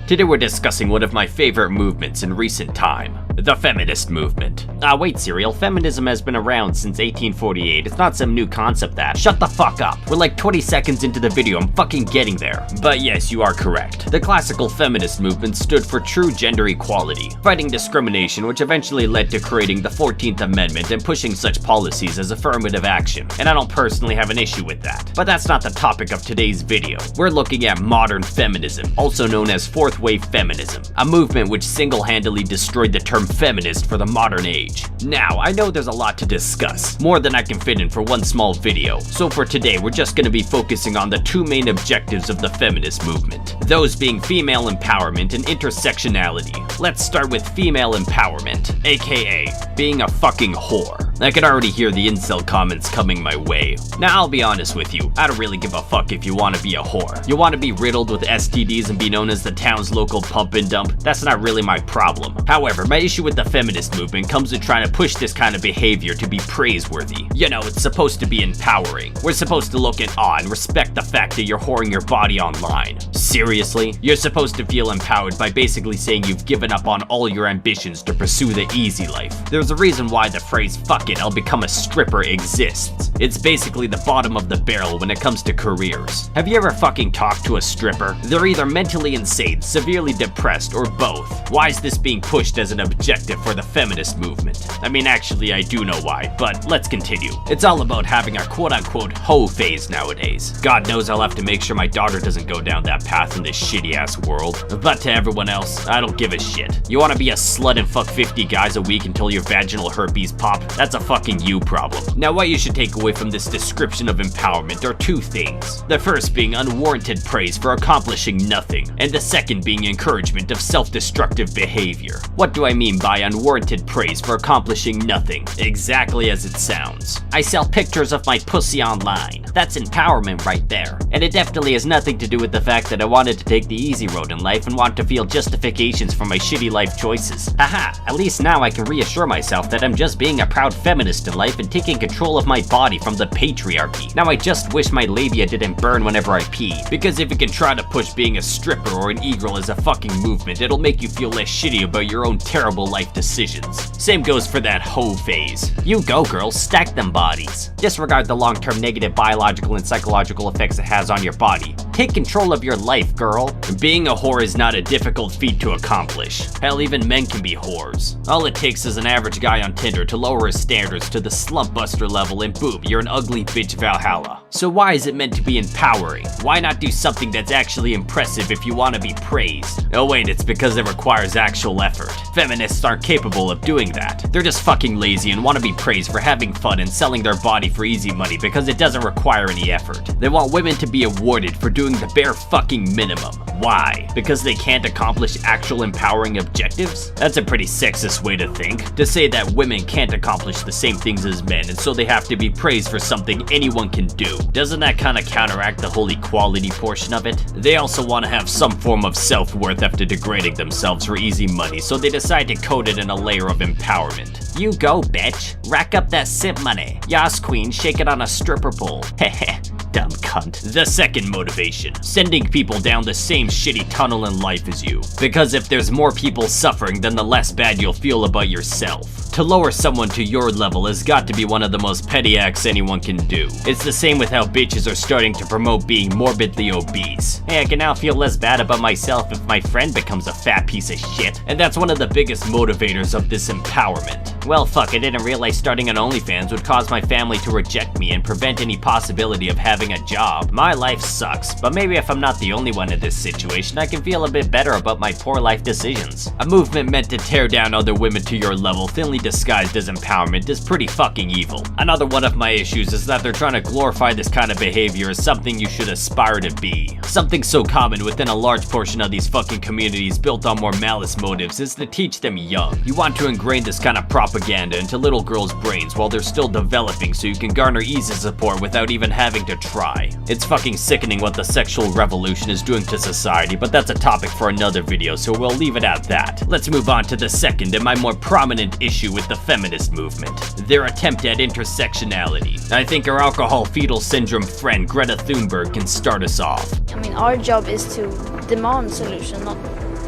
Today we're discussing one of my favorite movements in recent time, the feminist movement. Wait, Serial, feminism has been around since 1848. It's not some new concept that. Shut the fuck up. We're like 20 seconds into the video, I'm fucking getting there. But yes, you are correct. The classical feminist movement stood for true gender equality, fighting discrimination, which eventually led to creating the 14th Amendment and pushing such policies as affirmative action. And I don't personally have an issue with that. But that's not the topic of today's video. We're looking at modern feminism, also known as fourth wave feminism, a movement which single-handedly destroyed the term feminist for the modern age. Now, I know there's a lot to discuss, more than I can fit in for one small video, so for today we're just going to be focusing on the two main objectives of the feminist movement, those being female empowerment and intersectionality. Let's start with female empowerment, aka being a fucking whore. I can already hear the incel comments coming my way. Now I'll be honest with you, I don't really give a fuck if you want to be a whore. You want to be riddled with STDs and be known as the town's local pump and dump? That's not really my problem. However, my issue with the feminist movement comes to trying to push this kind of behavior to be praiseworthy. You know, it's supposed to be empowering. We're supposed to look at awe and respect the fact that you're whoring your body online. Seriously? You're supposed to feel empowered by basically saying you've given up on all your ambitions to pursue the easy life. There's a reason why the phrase "fuck it, I'll become a stripper" exists. It's basically the bottom of the barrel when it comes to careers. Have you ever fucking talked to a stripper? They're either mentally insane, severely depressed, or both. Why is this being pushed as an objective for the feminist movement? I mean, actually, I do know why, but let's continue. It's all about having a quote-unquote hoe phase nowadays. God knows I'll have to make sure my daughter doesn't go down that path in this shitty-ass world. But to everyone else, I don't give a shit. You wanna be a slut and fuck 50 guys a week until your vaginal herpes pop? That's a fucking you problem. Now, what you should take away from this description of empowerment are two things. The first being unwarranted praise for accomplishing nothing, and the second being encouragement of self-destructive behavior. What do I mean by unwarranted praise for accomplishing nothing? Exactly as it sounds. I sell pictures of my pussy online. That's empowerment right there. And it definitely has nothing to do with the fact that I wanted to take the easy road in life and want to feel justifications for my shitty life choices. Haha, at least now I can reassure myself that I'm just being a proud feminist in life and taking control of my body from the patriarchy. Now I just wish my labia didn't burn whenever I pee, because if you can try to push being a stripper or an e-girl as a fucking movement, it'll make you feel less shitty about your own terrible life decisions. Same goes for that hoe phase. You go, girls, stack them bodies. Disregard the long-term negative biological and psychological effects it has on your body. Take control of your life, girl. Being a whore is not a difficult feat to accomplish. Hell, even men can be whores. All it takes is an average guy on Tinder to lower his standards to the slump buster level and boom, you're an ugly bitch Valhalla. So why is it meant to be empowering? Why not do something that's actually impressive if you want to be praised? Oh wait, it's because it requires actual effort. Feminists aren't capable of doing that. They're just fucking lazy and want to be praised for having fun and selling their body for easy money because it doesn't require any effort. They want women to be awarded for doing the bare fucking minimum. Why? Because they can't accomplish actual empowering objectives? That's a pretty sexist way to think. To say that women can't accomplish the same things as men and so they have to be praised for something anyone can do. Doesn't that kind of counteract the whole equality portion of it? They also want to have some form of self-worth after degrading themselves for easy money, so they decide to coat it in a layer of empowerment. You go, bitch. Rack up that simp money. Yas, queen, shake it on a stripper pole. Heh. Dumb cunt. The second motivation, sending people down the same shitty tunnel in life as you. Because if there's more people suffering, then the less bad you'll feel about yourself. To lower someone to your level has got to be one of the most petty acts anyone can do. It's the same with how bitches are starting to promote being morbidly obese. Hey, I can now feel less bad about myself if my friend becomes a fat piece of shit. And that's one of the biggest motivators of this empowerment. Well, fuck, I didn't realize starting an OnlyFans would cause my family to reject me and prevent any possibility of having a job. My life sucks, but maybe if I'm not the only one in this situation, I can feel a bit better about my poor life decisions. A movement meant to tear down other women to your level, thinly disguised as empowerment, is pretty fucking evil. Another one of my issues is that they're trying to glorify this kind of behavior as something you should aspire to be. Something so common within a large portion of these fucking communities built on more malice motives is to teach them young. You want to ingrain this kind of propaganda into little girls' brains while they're still developing so you can garner easy support without even having to try. It's fucking sickening what the sexual revolution is doing to society, but that's a topic for another video, so we'll leave it at that. Let's move on to the second and my more prominent issue with the feminist movement, their attempt at intersectionality. I think our alcohol fetal syndrome friend Greta Thunberg can start us off. I mean, our job is to demand solution, not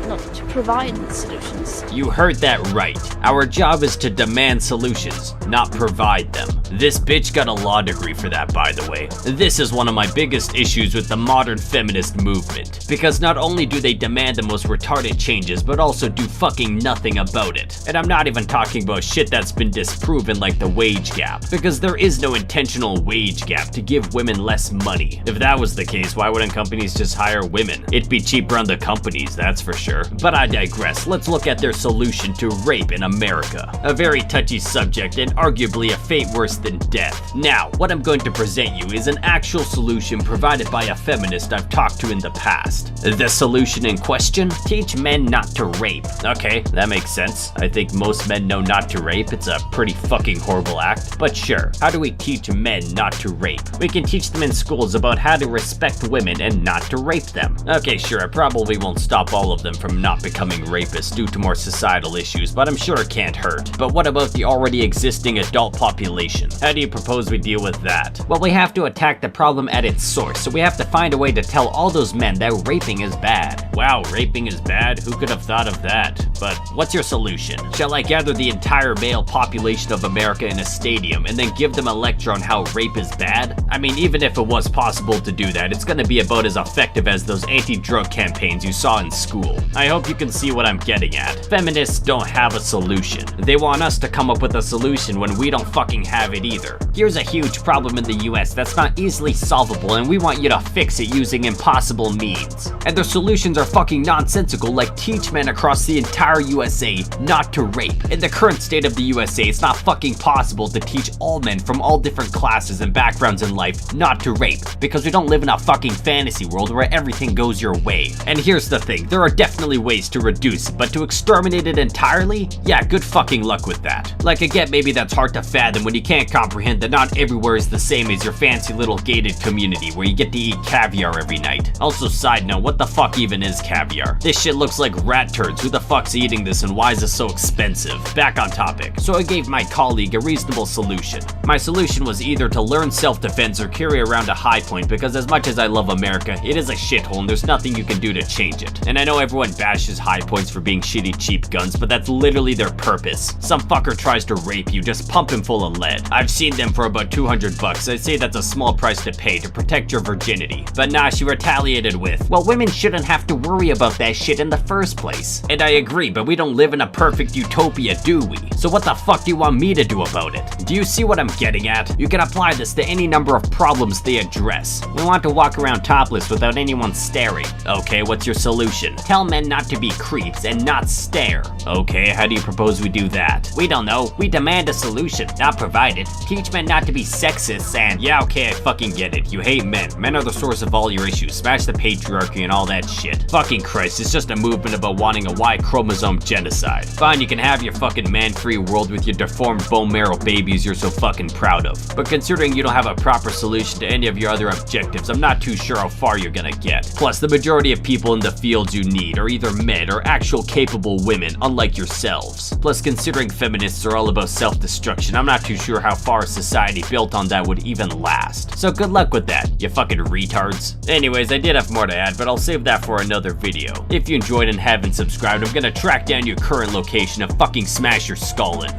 not to provide solutions. You heard that right. Our job is to demand solutions, not provide them. This bitch got a law degree for that, by the way. This is one of my biggest issues with the modern feminist movement, because not only do they demand the most retarded changes, but also do fucking nothing about it. And I'm not even talking about shit that's been disproven like the wage gap, because there is no intentional wage gap to give women less money. If that was the case, why wouldn't companies just hire women? It'd be cheaper on the companies, that's for sure. But I digress. Let's look at their solution to rape in America. A very touchy subject and arguably a fate worse than death. Now, what I'm going to present you is an actual solution provided by a feminist I've talked to in the past. The solution in question? Teach men not to rape. Okay, that makes sense. I think most men know not to rape. It's a pretty fucking horrible act. But sure, how do we teach men not to rape? We can teach them in schools about how to respect women and not to rape them. Okay, sure, I probably won't stop all of them from not becoming rapists due to more societal issues, but I'm sure it can't hurt. But what about the already existing adult population? How do you propose we deal with that? Well, we have to attack the problem at its source, so we have to find a way to tell all those men that raping is bad. Wow, raping is bad? Who could have thought of that? But what's your solution? Shall I gather the entire male population of America in a stadium and then give them a lecture on how rape is bad? I mean, even if it was possible to do that, it's gonna be about as effective as those anti-drug campaigns you saw in school. I hope you can see what I'm getting at. Feminists don't have a solution. They want us to come up with a solution when we don't fucking have it either. Here's a huge problem in the US that's not easily solvable, and we want you to fix it using impossible means. And their solutions are fucking nonsensical, like teach men across the entire USA not to rape. In the current state of the USA, it's not fucking possible to teach all men from all different classes and backgrounds in life not to rape, because we don't live in a fucking fantasy world where everything goes your way. And here's the thing, there are definitely ways to reduce it, but to exterminate it entirely? Yeah, good fucking luck with that. Like, I get maybe that's hard to fathom when you can't comprehend that not everywhere is the same as your fancy little gated community where you get to eat caviar every night. Also, side note, what the fuck even is caviar? This shit looks like rat turds. Who the fuck's eating this and why is this so expensive? Back on topic. So I gave my colleague a reasonable solution. My solution was either to learn self-defense or carry around a high point, because as much as I love America, it is a shithole and there's nothing you can do to change it. And I know everyone bashes high points for being shitty cheap guns, but that's literally their purpose. Some fucker tries to rape you, just pump him full of lead. I've seen them for about 200 bucks. I'd say that's a small price to pay to protect your virginity. But nah, she retaliated with, well, women shouldn't have to worry about that shit in the first place. And I agree, but we don't live in a perfect utopia, do we? So what the fuck do you want me to do about it? Do you see what I'm getting at? You can apply this to any number of problems they address. We want to walk around topless without anyone staring. Okay, what's your solution? Tell men not to be creeps and not stare. Okay, how do you propose we do that? We don't know. We demand a solution, not provide it. Teach men not to be sexist and... Yeah, okay, I fucking get it. You hate men. Men are the source of all your issues. Smash the patriarchy and all that shit. Fucking Christ, it's just a movement about wanting a Y chromosome genocide. Fine, you can have your fucking man-free world with your deformed bone marrow babies you're so fucking proud of. But considering you don't have a proper solution to any of your other objectives, I'm not too sure how far you're gonna get. Plus, the majority of people in the fields you need are either men or actual capable women, unlike yourselves. Plus, considering feminists are all about self-destruction, I'm not too sure how far a society built on that would even last. So good luck with that, you fucking retards. Anyways, I did have more to add, but I'll save that for another video. If you enjoyed and haven't subscribed, I'm gonna track down your current location and fucking smash your skull in.